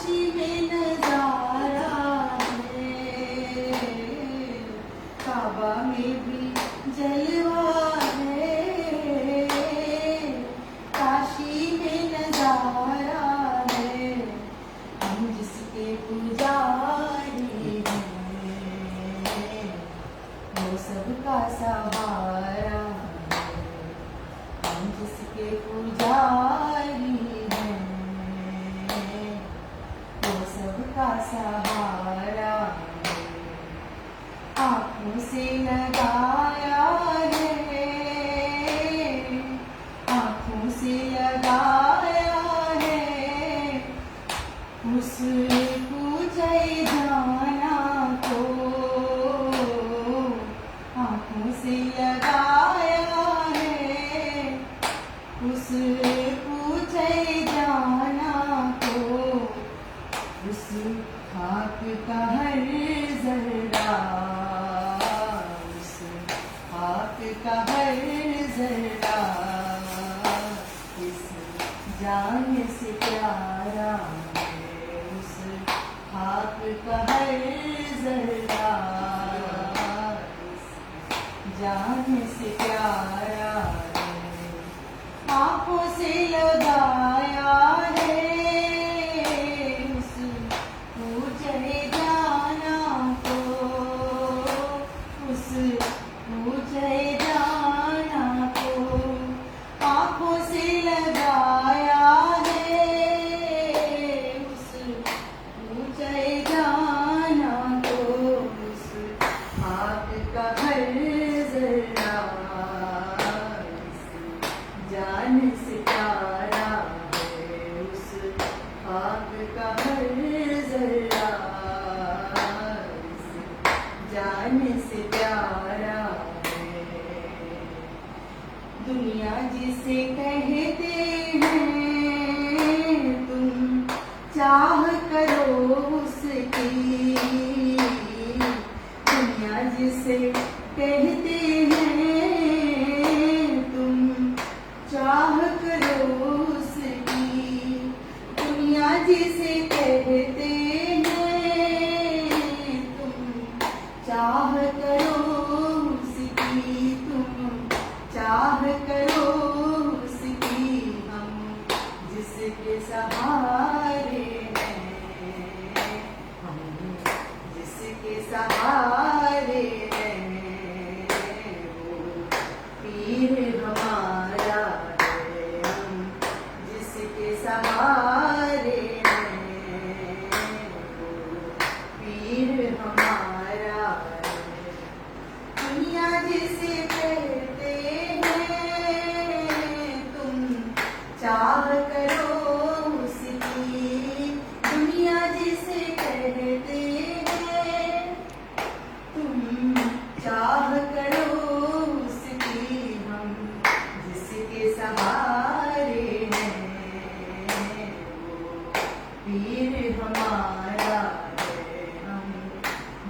काशी में नजारा है, काबा में भी जलवा है, काशी में नजारा है, हम जिसके पुजारी हैं, वो सबका सहारा है, हम जिसके पुजारी हैं, वो सबका सहारा है। आँखों से लगाया है, आँखों से लगाया है, उस पूजे जाना को, आँखों से लगाया है, उस पूजे जाना को, उस खाक का हर जरा, उस खाक का हर जरा, इस जान से प्यारा है, उस खाक का हर जरा, इस जान से प्यारा है। आँखों से लगाया है, उस पूजे जाना को, उस पूजे जाना को, आँखों से लगाया है, उस पूजे जाना को, उस हाथ का हर जरा, जान से प्यारा है, उस हाथ का हर जरा, जान से प्यारा है। दुनिया जिसे कहते हैं तुम चाह करो उसकी, दुनिया जिसे कहते हैं तुम चाह करो उसकी, दुनिया जिसे कहते हैं तुम चाह करो उसकी, तुम चाह करो उसकी, हम जिसके सहारे हैं, हम जिसके सहारे हैं, वो पीर हमारा है, हम जिसके सहारे हैं, वो पीर हमारा है। दुनिया जिसे कहते हैं तुम चाह करो उसकी, दुनिया जिसे कहते हैं तुम चाह करो उसकी, हम जिसके सहारे हैं, वो पीर हमारा है, हम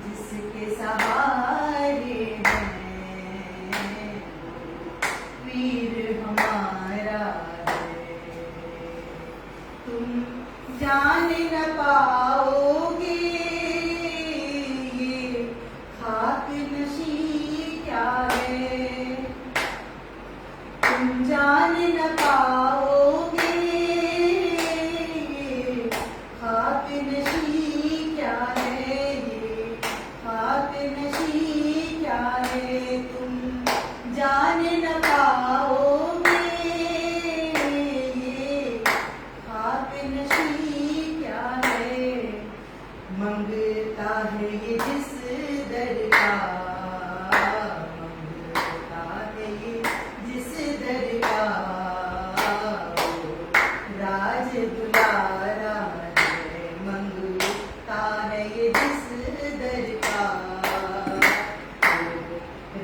जिसके सहारे हैं, वो पीर हमारा है। तुम जान न पाओगे ये खाक नशी क्या है, तुम जान न पाओगे ये खाक नशी क्या है, ये खाक नशी क्या है, तुम जान न पाओगे ये खाक नशी क्या है, मंगता है ये जिस दर का, मंगता है ये जिस दर का, राज दुलारा है, मंगता है ये जिस दर का,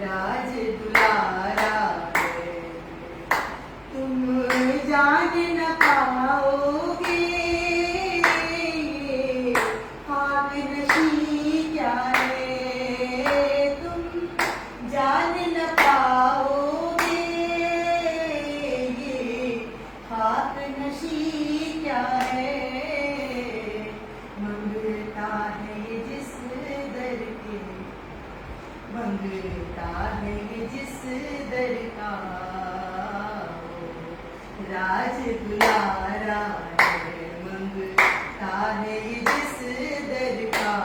राज दुलारा है। तुम जान न पाओगे खाक नशी क्या है, जिस दर का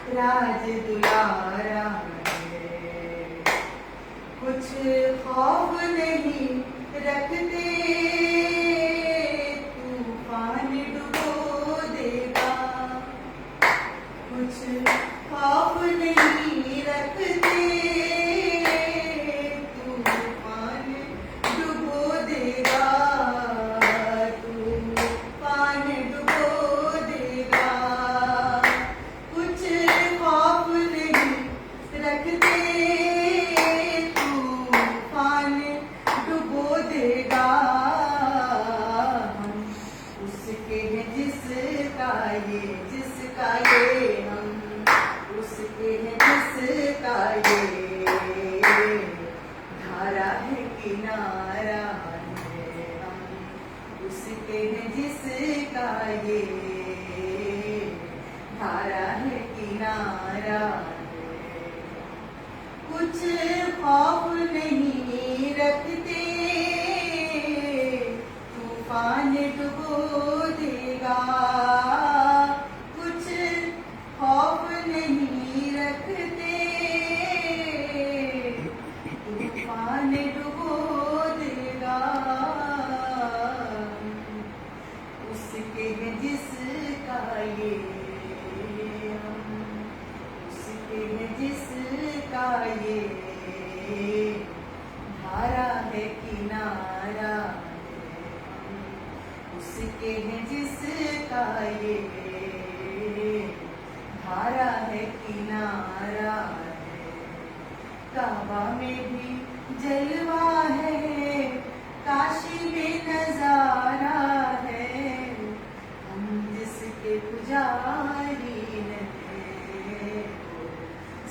राज दुलारा है। कुछ खौफ नहीं रखते, तूफान डुबो देगा। कुछ खौफ नहीं रखते, तूफान डुबो देगा। तूफान डुबो देगा। कुछ खौफ नहीं रखते, तूफान डुबो देगा। हम उसके हैं जिसका ये हम उसके हैं जिसका ये धारा है किनारा है। हम उसके हैं जिसका ये धारा है किनारा है। कुछ खौफ नहीं रखते, तूफान डुबो देगा। कुछ खौफ नहीं रखते, तूफान डुबो देगा। उसके है जिसका ये हम उसके है जिसका ये धारा है किनारा है। हम उसके है जिसका ये धारा है किनारा है। काबा में भी जलवा है, काशी में नजारा है। हम जिसके पुजारी हैं,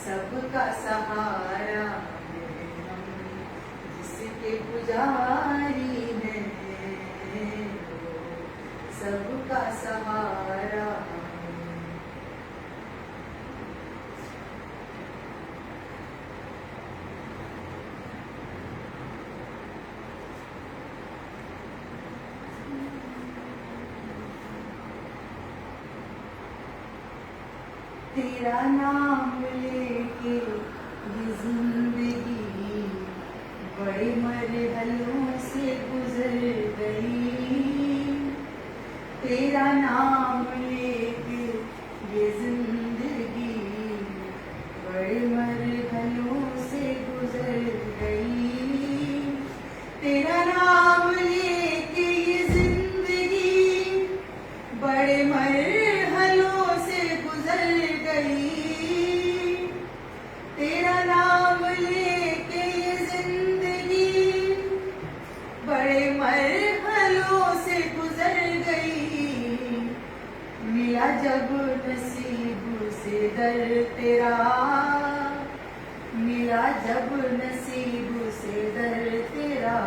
सबका सहारा है। हम जिसके पुजारी हैं, सबका सहारा। तेरा नाम लेके ये जिंदगी बड़े मरहलों से गुजर गई। तेरा नाम लेके ये जिंदगी बड़े मरहलों से गुजर गई। तेरा नाम लेके ये जिंदगी बड़े मरहलों से गुजर गई। तेरा नाम लेके ये जिंदगी बड़े मरहलों से गुजर गई। मिला जब नसीब से दर तेरा, मिला जब नसीब से दर तेरा,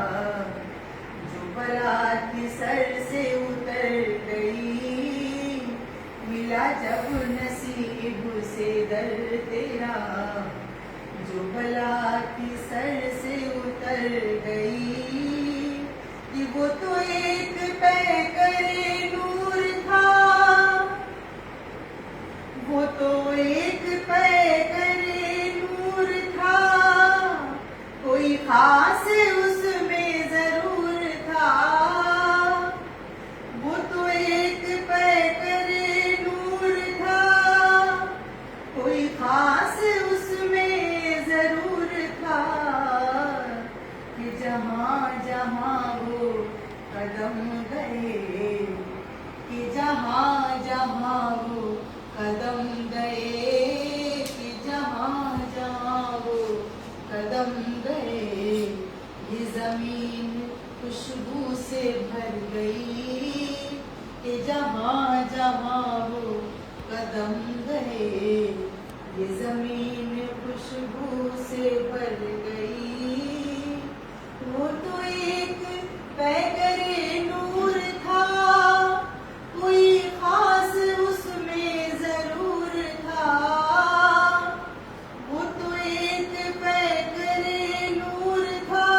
जो बला की सर से उतर गई। मिला जब नसीब से दर तेरा, जो बला की सर से उतर गई। कि वो तो एक पैकरे नूर था, वो तो एक पैकरे नूर था। कोई खास उसमें जरूर था। वो तो एक पैकरे नूर था, कोई खास उसमें जरूर था। कि जहाँ जहाँ वो कदम गए, कि जहाँ जहाँ वो कदम गए, कि जहाँ जहाँ वो कदम गए, ये जमीन खुशबू से भर गई। कि जहाँ जहाँ वो कदम गए, ये जमीन खुशबू से भर गई। वो तो एक पैकरे नूर था, कोई खास उसमें जरूर था। वो तो एक पैकरे नूर था,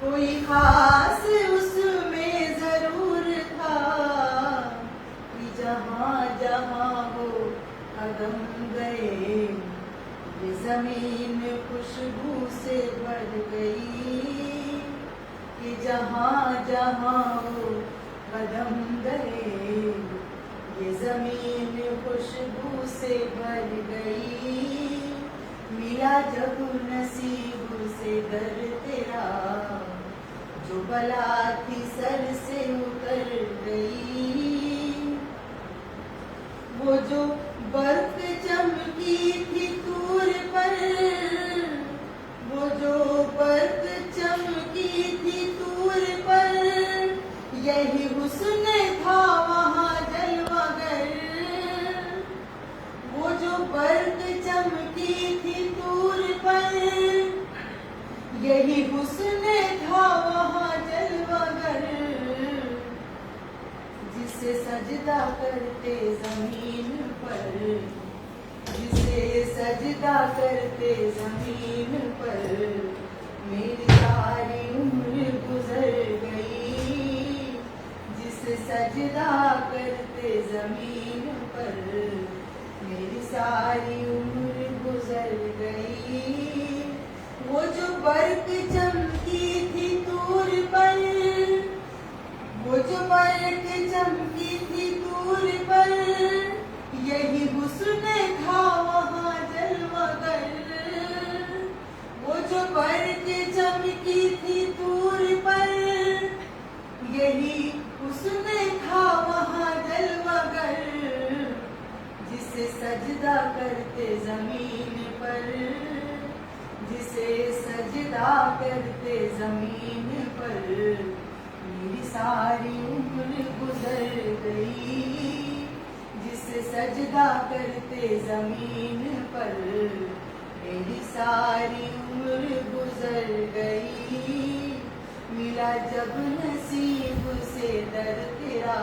कोई खास उसमें जरूर था। कदम गए, ये जमीन खुशबू से भर गई कि जहाँ जहाँ वो कदम गए, ये जमीन खुशबू से भर गई। मिला जब नसीब से दर तेरा, जो बला थी सर से उतर गई। वो जो बर्फ चमकी थी तूर पर, वो जो बर्फ चमकी थी तूर पर, यही हुस्न था वहाँ जलवागर। वो जो बर्फ चमकी थी तूर पर, यही हुस्न था वहाँ जलवागर। जिसे सजदा करते जमीन पर, जिसे सजदा करते जमीन पर, मेरी सारी उम्र गुजर गई। जिसे सजदा करते जमीन पर, मेरी सारी उम्र गुजर गई। वो जो बर्फ चमकी थी तूर पर, वो जो बर्फ चमकी थी तूर पर, यही हुस्न था वहाँ जलवागर। वो जो बर्फ चमकी थी तूर पर, यही हुस्न था वहाँ जलवागर। जिसे सजदा करते जमीन पर, जिसे सजदा करते जमीन पर, मेरी सारी उम्र गुजर गई। जिसे सजदा करते जमीन पर, मेरी सारी उम्र गुजर गई। मिला जब नसीब से दर तेरा,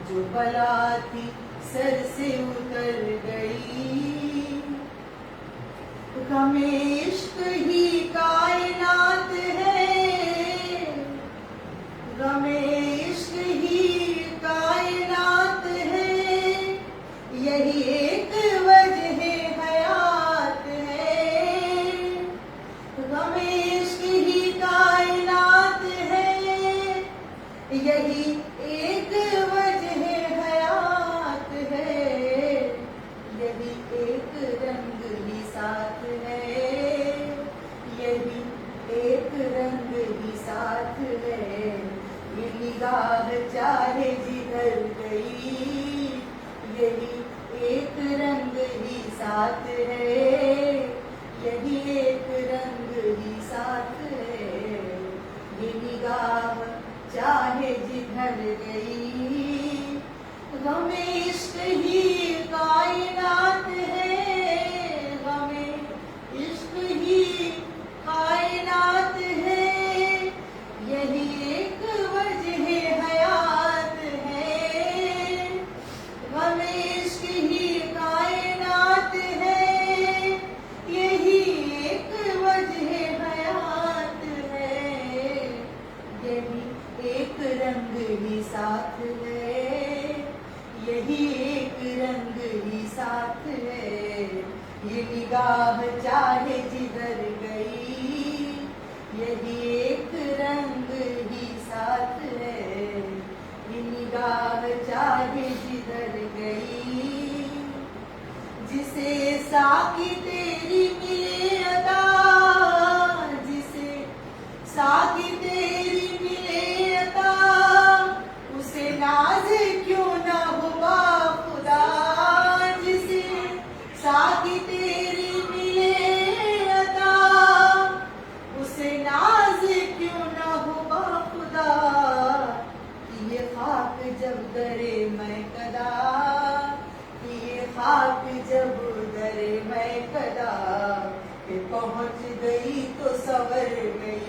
जो बला थी सर से उतर गई। गमे इश्क ही कायनात है, गमे इश्क ही कायनात है, यही एक वजह हयात है। गमे इश्क ही कायनात है, यही एक वजह हयात है, यही एक रंग ही साथ है, यही एक रंग ही साथ है। ये निगाह चाहे जिधर गई, यही एक रंग ही साथ है, यही एक रंग ही साथ है। ये निगाह चाहे जिधर गई, गमे इश्क ही कायनात है, गमे इश्क ही कायनात है, यही एक वजह हयात है। गमे इश्क ही कायनात है, यही एक वजह हयात है, यही एक रंग ही साथ है, यही एक रंग ही साथ है। ये निगाह चाहे जिधर गई, यही एक रंग ही साथ है। ये निगाह चाहे जिधर गई, जिसे साकी तेरी मिले अदा, जिसे साकी तेरी मिले अदा, उसे नाज क्यों ना हुआ खुदा। जिसे साकी तेरी मिले अदा, उसे नाज क्यों ना हुआ खुदा। कि ये खाक जब दरे मैं कदा, कि ये खाक जब दरे मैं कदा, कि पहुँच गई तो सवर गई।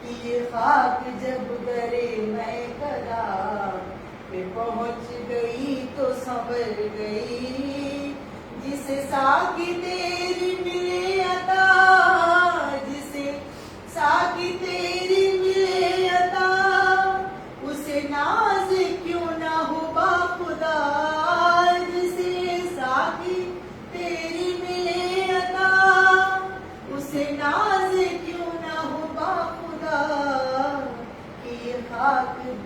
कि ये खाक जब दरे मैं कदा, कि पहुँच गई तो सवर गई। जिसे साकी तेरी मिले अता, जिसे साकी तेरी मिले अता, उसे नाज क्यों ना हुआ खुदा। जिसे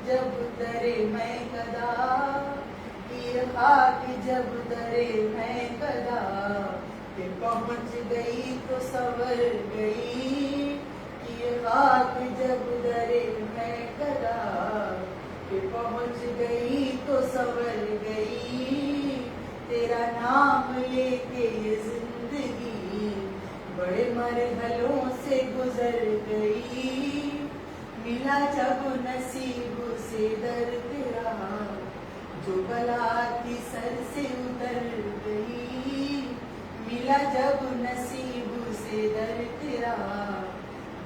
जब दरे मैं कदा, ये खाक जब दरे मैं कदा, कि पहुँच गई तो सवर गई। ये खाक जब दरे मैं कदा, कि पहुँच गई तो सवर गई। तेरा नाम लेके ये जिंदगी बड़े मरहलों से गुजर गई। मिला जब नसीब से दर तेरा, जो बला थी सर से उतर गई। मिला जब नसीब से दर तेरा,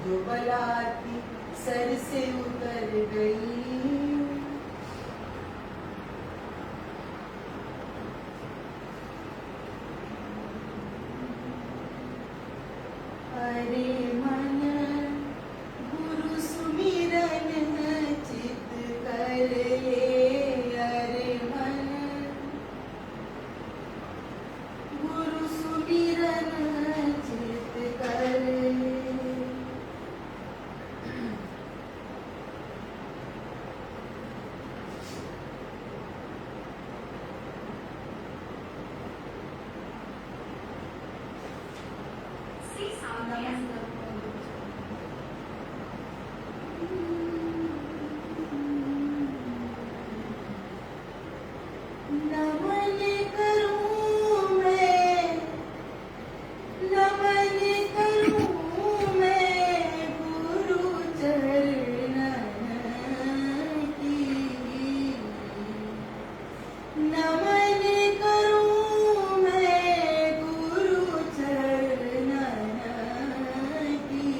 जो बला थी सर से उतर गई। अरे मन गुरु सुमिरन चित कर ले। अरे मन गुरु सुमिरन चित कर ले। नमन करूं मैं, नमन करूं मैं गुरु चरणन की। नमन करूं मैं गुरु चरणन की।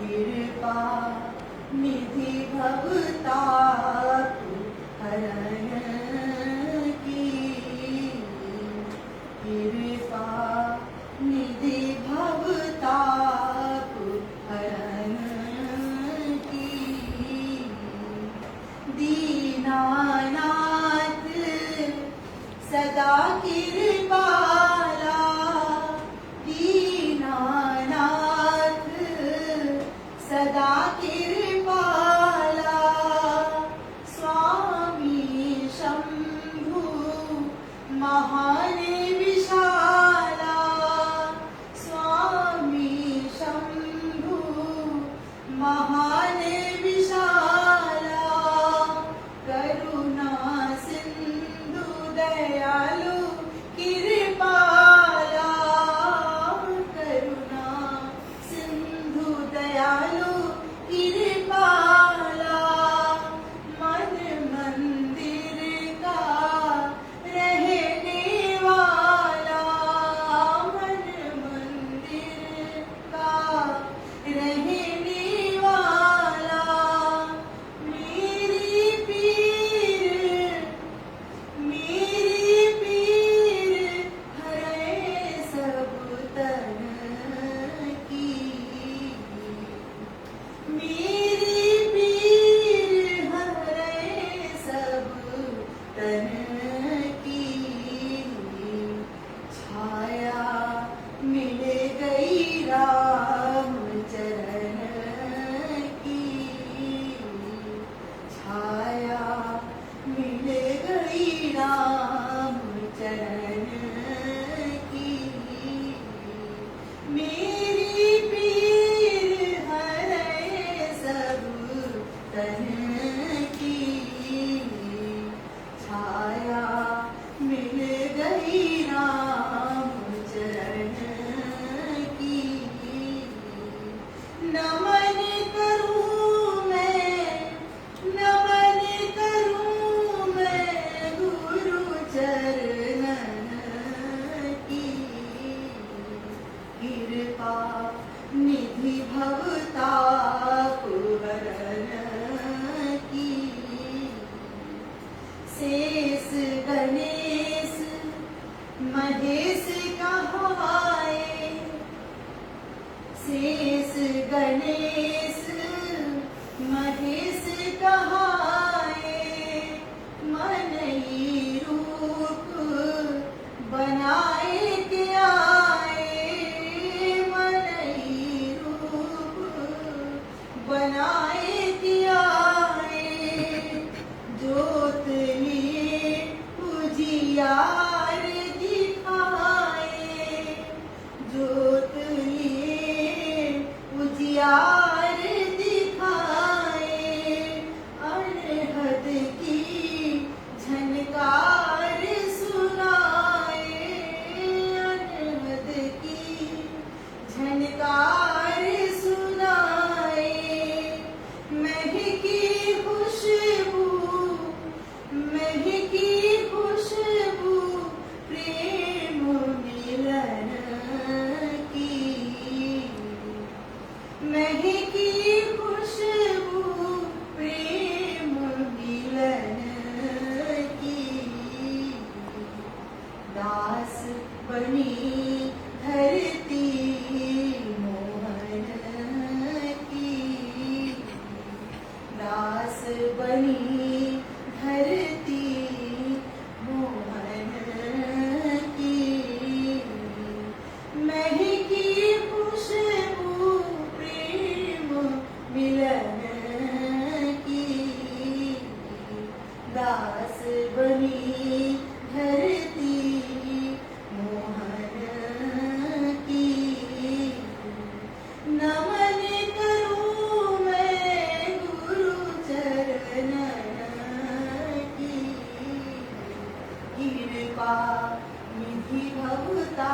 कृपा निधि भवताप हरण की। कृपा निधि भवताप हरण की। दीनानाथ सदा कृपाला। दीनानाथ सदा कृपाला। स्वामी शंभु महान विशाला। स्वामी शंभु महान विशाला। करुणा सिंधु दयालु कृपाला। करुणा सिंधु दयालु कृपाला। मन मंदिर का रहने वाला। मन मंदिर का रहने वाला। मेरी पीर, मेरी पीर हरे सब तन की। मेरी पीर हरे सब तन की। छाया मिल गई राम चरण की। छाया मिल गई राम चरण की। मेरी पीर हरे सब तन की। छाया मिल गई राम चरण की। नमन करूं मैं, नमन करूं मैं गुरु चरणन की। कृपा निधि भवताप हरण की। शेष गणेश महेश कहाए। शेष गणेश महेश कहाए। मन ही रूप बनाए के आए। मन ही रूप बनाए के आए। दास बनी धरती मोहन की, महकी खुशबू प्रेम मिलन की, दास बनी धरती मोहन की। नमन करूं मैं गुरु चरण की, कृपा निधि भवता